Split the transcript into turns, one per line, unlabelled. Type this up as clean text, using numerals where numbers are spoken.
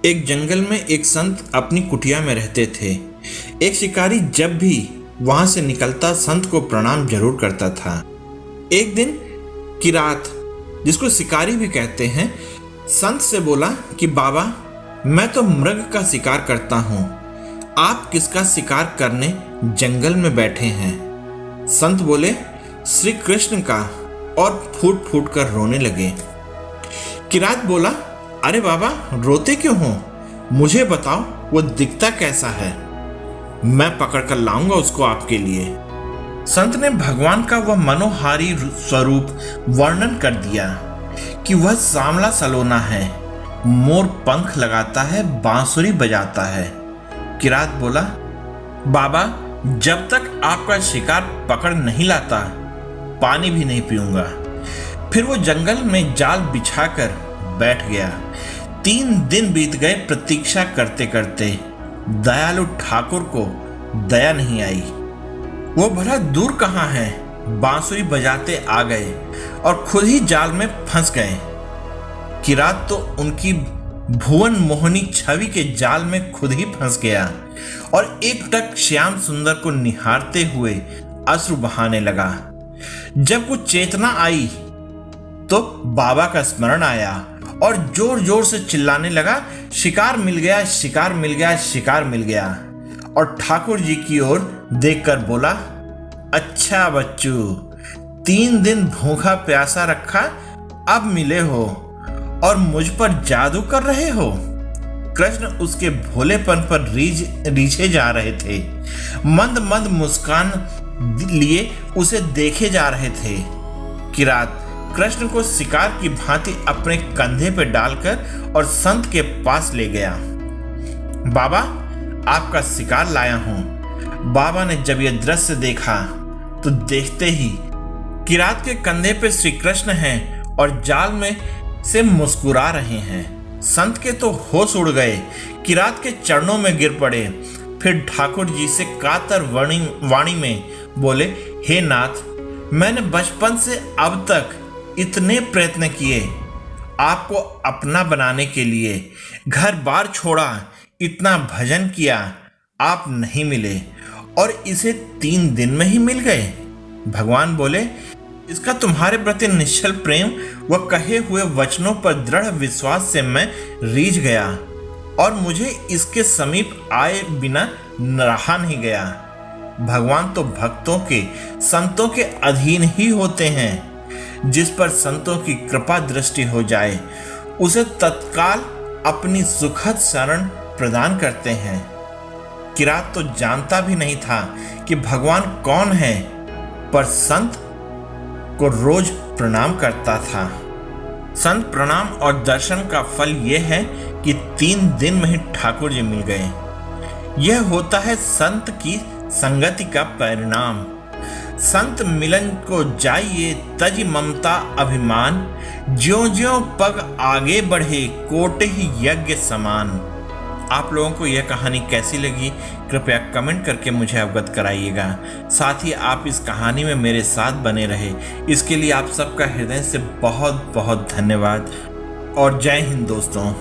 एक जंगल में एक संत अपनी कुटिया में रहते थे। एक शिकारी जब भी वहां से निकलता संत को प्रणाम जरूर करता था। एक दिन किरात, जिसको शिकारी भी कहते हैं, संत से बोला कि बाबा, मैं तो मृग का शिकार करता हूँ, आप किसका शिकार करने जंगल में बैठे हैं? संत बोले, श्री कृष्ण का, और फूट फूट कर रोने लगे। किरात बोला, अरे बाबा, रोते क्यों हो? मुझे बताओ, वो दिखता कैसा है? मैं पकड़ कर लाऊंगा उसको आपके लिए। संत ने भगवान का वह मनोहारी स्वरूप वर्णन कर दिया कि वह सांवला सलोना है, मोर पंख लगाता है, बांसुरी बजाता है। किरात बोला, बाबा, जब तक आपका शिकार पकड़ नहीं लाता, पानी भी नहीं पीऊंगा। फिर वो जंगल में जाल बिछाकर बैठ गया। 3 दिन बीत गए प्रतीक्षा करते करते। दयालु ठाकुर को दया नहीं आई। वो भला दूर कहाँ है, बांसुरी बजाते आ गए और खुद ही जाल में फंस गए। किरात तो उनकी भुवन मोहनी छवि के जाल में खुद ही फंस गया और एकटक श्याम सुंदर को निहारते हुए अश्रु बहाने लगा। जब कुछ चेतना आई तो बाबा का स्मरण आया और जोर जोर से चिल्लाने लगा, शिकार मिल गया, शिकार मिल गया, शिकार मिल गया। और ठाकुर जी की ओर देखकर बोला, अच्छा बच्चू, 3 दिन भूखा प्यासा रखा, अब मिले हो और मुझ पर जादू कर रहे हो। कृष्ण उसके भोलेपन पर रीझे जा रहे थे। मंद मंद मुस्कान लिए उसे देखे जा रहे थे। किरात कृष्ण को शिकार की भांति अपने कंधे पर डालकर और संत के पास ले गया। बाबा, आपका शिकार लाया हूं। बाबा ने जब यह दृश्य देखा तो देखते ही किरात के कंधे पे श्री कृष्ण हैं और जाल में से मुस्कुरा रहे हैं। संत के तो होश उड़ गए, किरात के चरणों में गिर पड़े। फिर ठाकुर जी से कातर वाणी में बोले, हे नाथ, मैंने बचपन से अब तक इतने प्रयत्न किए आपको अपना बनाने के लिए, घर बार छोड़ा, इतना भजन किया, आप नहीं मिले और इसे 3 दिन में ही मिल गए। भगवान बोले, इसका तुम्हारे प्रति निश्चल प्रेम व कहे हुए वचनों पर दृढ़ विश्वास से मैं रीझ गया और मुझे इसके समीप आए बिना रहा नहीं गया। भगवान तो भक्तों के, संतों के अधीन ही होते हैं। जिस पर संतों की कृपा दृष्टि हो जाए, उसे तत्काल अपनी सुखद शरण प्रदान करते हैं। किरात तो जानता भी नहीं था कि भगवान कौन है, पर संत को रोज प्रणाम करता था। संत प्रणाम और दर्शन का फल यह है कि 3 दिन में ही ठाकुर जी मिल गए। यह होता है संत की संगति का परिणाम। संत मिलन को जाइए तज ममता अभिमान, ज्यों ज्यों पग आगे बढ़े कोटि ही यज्ञ समान। आप लोगों को यह कहानी कैसी लगी, कृपया कमेंट करके मुझे अवगत कराइएगा। साथ ही आप इस कहानी में मेरे साथ बने रहे, इसके लिए आप सबका हृदय से बहुत बहुत धन्यवाद और जय हिंद दोस्तों।